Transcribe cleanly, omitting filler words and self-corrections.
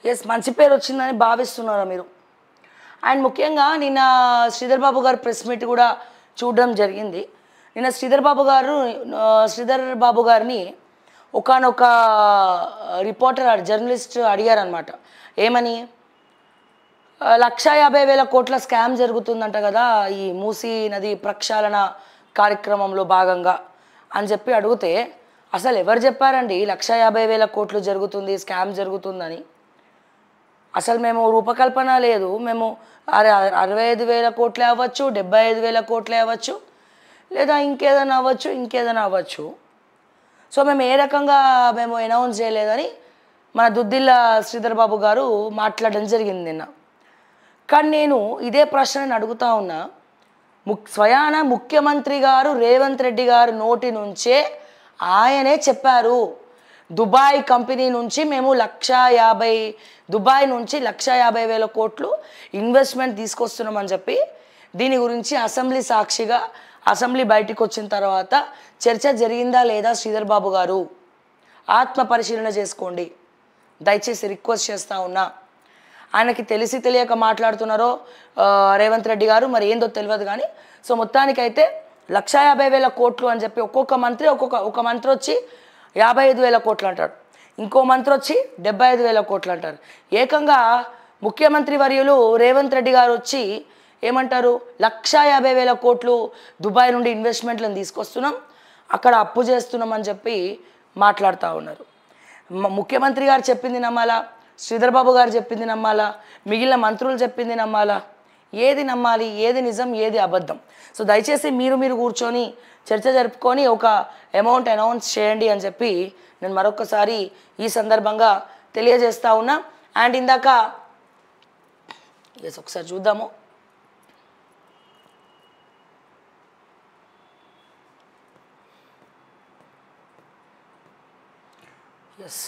Yes, మంచి పేరు వచ్చిందని భావిస్తున్నారా మీరు? అండ్ ముఖ్యంగా నిన్న శ్రీధర్ బాబు గారు ప్రెస్ మీట్ కూడా చూడడం జరిగింది. నిన్న శ్రీధర్ బాబు గారిని ఒకానొక రిపోర్టర్ జర్నలిస్ట్ అడిగారనమాట. ఏమని, 1,50,000 కోట్ల స్కామ్ జరుగుతుందంట కదా ఈ మూసీ నది ప్రక్షాళన కార్యక్రమంలో భాగంగా అని చెప్పి అడిగితే, అసలు ఎవరు చెప్పారండి 1,50,000 కోట్లు జరుగుతుంది, స్కామ్ జరుగుతుందని? అసలు మేము రూపకల్పన లేదు, మేము 65,000 కోట్లే అవ్వచ్చు, 75,000 కోట్లే అవ్వచ్చు, లేదా ఇంకేదైనా అవ్వచ్చు. సో మేము ఏ రకంగా అనౌన్స్ చేయలేదని మన దుద్దిల్ల శ్రీధర్ బాబు గారు మాట్లాడడం జరిగింది నిన్న. కానీ నేను ఇదే ప్రశ్నని అడుగుతా ఉన్నా, స్వయాన ముఖ్యమంత్రి గారు రేవంత్ రెడ్డి గారు నోటి నుంచే ఆయనే చెప్పారు, దుబాయ్ కంపెనీ నుంచి మేము దుబాయ్ నుంచి 1,50,000 కోట్లు ఇన్వెస్ట్మెంట్ తీసుకొస్తున్నామని చెప్పి, దీని గురించి అసెంబ్లీ సాక్షిగా అసెంబ్లీ బయటికి వచ్చిన తర్వాత చర్చ జరిగిందా లేదా? శ్రీధర్ బాబు గారు ఆత్మ పరిశీలన చేసుకోండి, దయచేసి రిక్వెస్ట్ చేస్తూ ఉన్నా. ఆయనకి తెలిసి తెలియక మాట్లాడుతున్నారో రేవంత్ రెడ్డి గారు, మరి ఏందో తెలియదు కానీ, సో మొత్తానికైతే 1,50,000 కోట్లు అని చెప్పి ఒక మంత్రి వచ్చి 55,000 కోట్లు అంటాడు, ఇంకో మంత్రి వచ్చి 75,000 కోట్లు అంటారు. ఏకంగా ముఖ్యమంత్రి వర్యులు రేవంత్ రెడ్డి గారు వచ్చి ఏమంటారు, 1,50,000 కోట్లు దుబాయ్ నుండి ఇన్వెస్ట్మెంట్లను తీసుకొస్తున్నాం, అక్కడ అప్పు చేస్తున్నాం అని చెప్పి మాట్లాడుతూ ఉన్నారు. ముఖ్యమంత్రి గారు చెప్పింది నమ్మాలా, శ్రీధర్ బాబు గారు చెప్పింది నమ్మాలా, మిగిలిన మంత్రులు చెప్పింది నమ్మాలా? ఏది నమ్మాలి, ఏది నిజం, ఏది అబద్ధం? సో దయచేసి మీరు కూర్చొని చర్చ జరుపుకొని ఒక అమౌంట్ అనౌన్స్ చేయండి అని చెప్పి నేను మరొకసారి ఈ సందర్భంగా తెలియజేస్తా ఉన్నా. అండ్ ఇందాక ఒకసారి చూద్దాము. ఎస్,